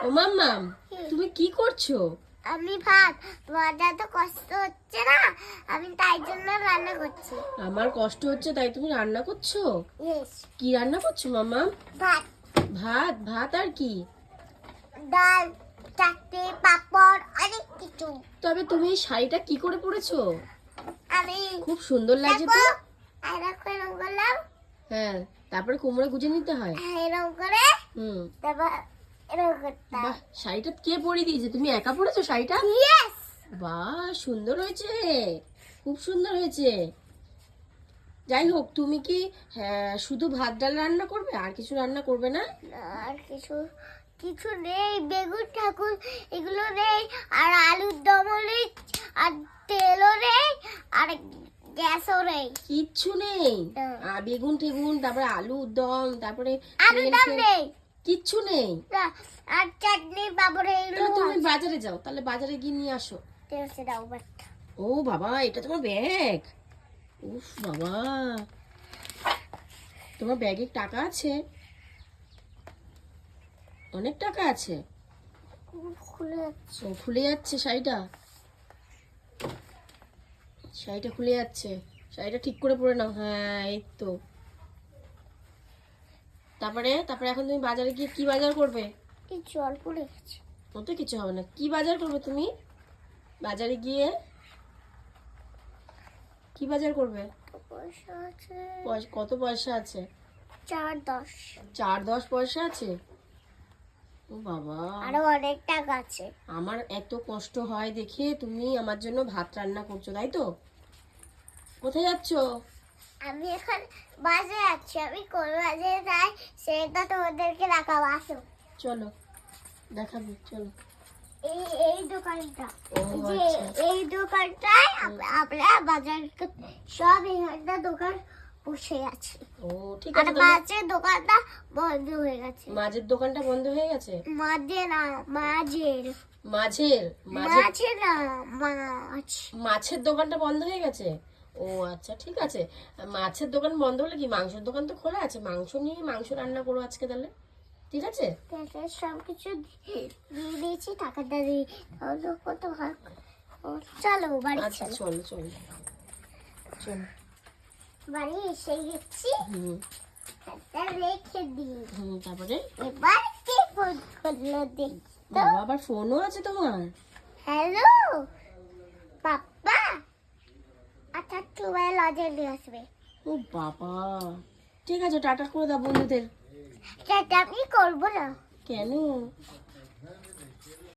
ও মাম্মাম, তুমি কি করছো? আমি ভাত ভাজা তো কষ্ট হচ্ছে না, আমি তাই জন্য রান্না করছি। আমার কষ্ট হচ্ছে তাই তুমি রান্না করছো? ইয়েস। কি রান্না করছো মাম্মাম? ভাত, ভাত? ভাত আর কি? ডাল, চাটনি, পাপড়, অনেক কিছু। তবে তুমি এই শাড়িটা কি করে পরেছো? আমি খুব সুন্দর লাগছে তো। দেখো, এরকম করলাম, হ্যাঁ, তারপরে কোমরে গুজে নিতে হয়। এরকম করে, হুম। তারপর এরকম করতাম। বাহ, শাড়িটা কে পরিয়ে দিয়েছে? তুমি একা পরেছো শাড়িটা? ইয়েস। বাহ, সুন্দর হয়েছে, খুব সুন্দর হয়েছে। যাই হোক, তুমি কি শুধু ভাত ডাল রান্না করবে, আর কিছু রান্না করবে না? আর কিছু কিছু নেই, বেগুন ঠাকুর এগুলো নেই, আর আলুর দমও নেই, আর তেলও নেই, আর গ্যাসও নেই। কিচ্ছু নেই? না। আর বেগুন টেগুন, তারপরে আলু দম, তারপরে আলুর তেল দম ফেল, নেই, কিচ্ছু নেই? না, আর চাটনি পাপড় এগুলো তাহলে তুমি আছে। বাজারে যাও, তাহলে বাজারে গিয়ে নিয়ে আসো। ঠিক আছে, দাও বাট। ও বাবা, এটা তোমার ব্যাগ? উফ বাবা, তোমার ব্যাগে টাকা আছে? অনেক টাকা আছে। খুলে যাচ্ছে। ও, খুলে যাচ্ছে শাড়িটা? শাড়িটা খুলে যাচ্ছে, শাড়িটা ঠিক করে পরে নাও। হ্যাঁ, এই তো। তারপরে তারপরে এখন তুমি বাজারে গিয়ে কি বাজার করবে? এই জল পড়ে গেছে। ওতে কিছু হবে না। কি বাজার করবে তুমি বাজারে গিয়ে? কি বাজার করবে? পয়সা আছে কত পয়সা আছে? 4-10। 4-10 পয়সা আছে? ও বাবা, আরো অনেক টাকা আছে। আমার এত কষ্ট হয় দেখে তুমি আমার জন্য ভাত রান্না করছো, তাই তো? কোথায় যাচ্ছো? আমি এখন বাজে যাচ্ছি, আমি কোন বাজে যাই সেটা তোমাদেরকে দেখাবো, আসো। চলো, দেখাবি, চলো। এই এই দোকানটা, ও যে আচ্ছা। এই দোকানটায় আমরা বাজার সব এখানটা দোকান বসে আছে। ও ঠিক আর আছে, তাহলে মাছের দোকানটা বন্ধ হয়ে গেছে। মাছের দোকানটা বন্ধ হয়ে গেছে? মাঝে না, মাঝের মাছের মাছের মাঝে না, মাছ। মাছের দোকানটা বন্ধ হয়ে গেছে? ও আচ্ছা, ঠিক আছে। মাছের দোকান বন্ধ হলে কি, মাংসের দোকান তো খোলা আছে, মাংস নিয়ে মাংস রান্না করো আজকে তাহলে, ঠিক আছে? সব কিছু দিয়ে দিয়েছি, টাকাটা দিয়ে তাহলে কত ভাগ। চলো বাড়ি আচ্ছা, চলো। চলো চলো চলো। বাড়ি এসে গেছি, হুম এটা রেখে দিই। হুম। তারপরে এবার কে ফোন করলো দেখ তো। বাবা, আবার ফোনও আছে তোমার? হ্যালো পাপ্পা, আচ্ছা তোমার লজে নিয়ে আসবে। ও বাবা, ঠিক আছে, টাটা করে দাও বন্ধুদের। সেটা আমি করবো না। কেন?